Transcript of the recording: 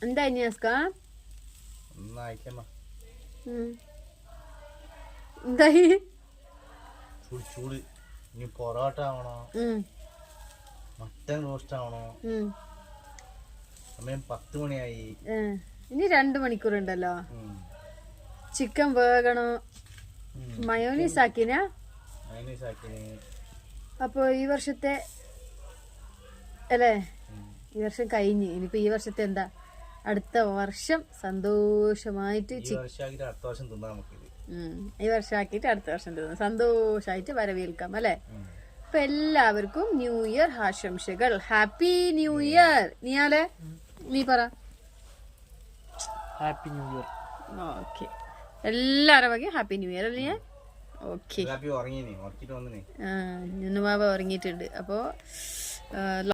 എന്താ ഇനിയാസ്ക എന്തായി ചൂട് ഇനി പൊറോട്ട ആവണോ മട്ടൻ റോസ്റ്റ് ആവണോ സമയം 10 മണിയായി ഇനി 2 മണിക്കൂർ ഉണ്ടല്ലോ ചിക്കൻ വേകണോ മയോനീസ് ആക്കിനാ അപ്പൊ ഈ വർഷത്തെ അല്ലേ ഈ വർഷം കഴിഞ്ഞ് ഇനിയിപ്പോ ഈ വർഷത്തെ എന്താ അടുത്ത വർഷം സന്തോഷമായിട്ട് ഈ വർഷമാക്കിട്ട് അടുത്ത വർഷം തിന്നു സന്തോഷമായിട്ട് വരവേൽക്കാം അല്ലെ. അപ്പൊ എല്ലാവർക്കും ന്യൂ ഇയർ ആശംസകൾ. Happy new year. നീ പറ ഹാപ്പി ന്യൂ ഇയർ. ഓക്കെ എല്ലാരും വകയും ഹാപ്പി ന്യൂ ഇയർ അല്ലേ. ഓക്കെ. ബാബ ഉറങ്ങിയിട്ടുണ്ട്. അപ്പോ